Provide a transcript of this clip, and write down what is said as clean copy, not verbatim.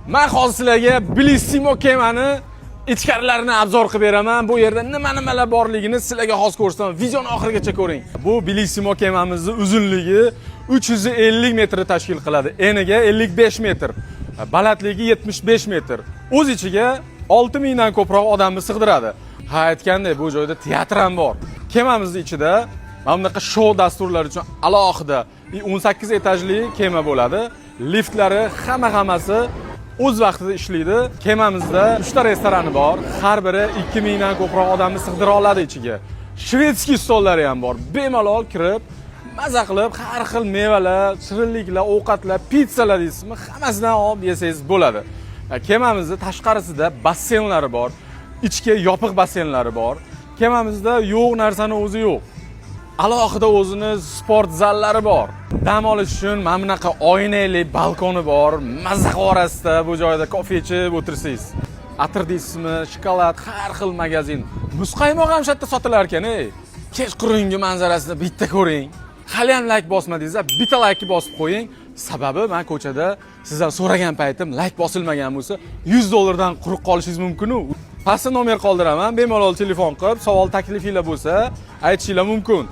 Men hozir sizlarga Bellissimo kemani ichkarilarini obzor qilib beraman. Bu yerda nimalar borligini sizlarga hozir ko'rsataman. Videoni oxirigacha ko'ring. Bu Bellissimo kemamizning uzunligi 350 metr tashkil qiladi. Eniga 55 metr. Balandligi 75 metr. O'z ichiga 6000 dan ko'proq odamni sig'diradi. Ha, aytgandek, bu joyda teatr ham bor. Kemamizning ichida mana bunaqa shou dasturlari uchun alohida 18 etajli kema bo'ladi. Liftlari hammasi o'z vaqtida ishlaydi. Kemamizda 3 ta restorani bor. Har biri 2000 dan ko'proq odamni sig'dira oladi ichiga. Shvedskiy stollari ham bor. Bemalol kirib, maza qilib, har xil mevalar, shirinliklar, ovqatlar, pizzalar deysizmi, hammasidan olib yesangiz bo'ladi. Kemamizda tashqarisida basseynlari bor. Ichki yopiq basseynlari bor. Kemamizda yo'q narsani o'zi yo'q. Alohida o'zini sport zallari bor. Dam olish uchun mana bunaqa oynali balkoni bor. Maza orasida bu joyda kofe ichib o'tirsangiz. Atir deysizmi, shokolad, har xil magazin. Muzqaymoq ham shatda sotilar ekan-ey. Kechqurungi manzarasini bitta ko'ring. Hali ham like bosmadingizlar, bitta like bosib qo'ying. Sababi men ko'chada sizdan so'ragan paytim like bosilmagan bo'lsa, $100 dan quruq qolishingiz mumkin-ku. Pastda nomer qoldiraman, bemalol telefon qilib, savol taklifinglar bo'lsa, aytishinglar mumkin.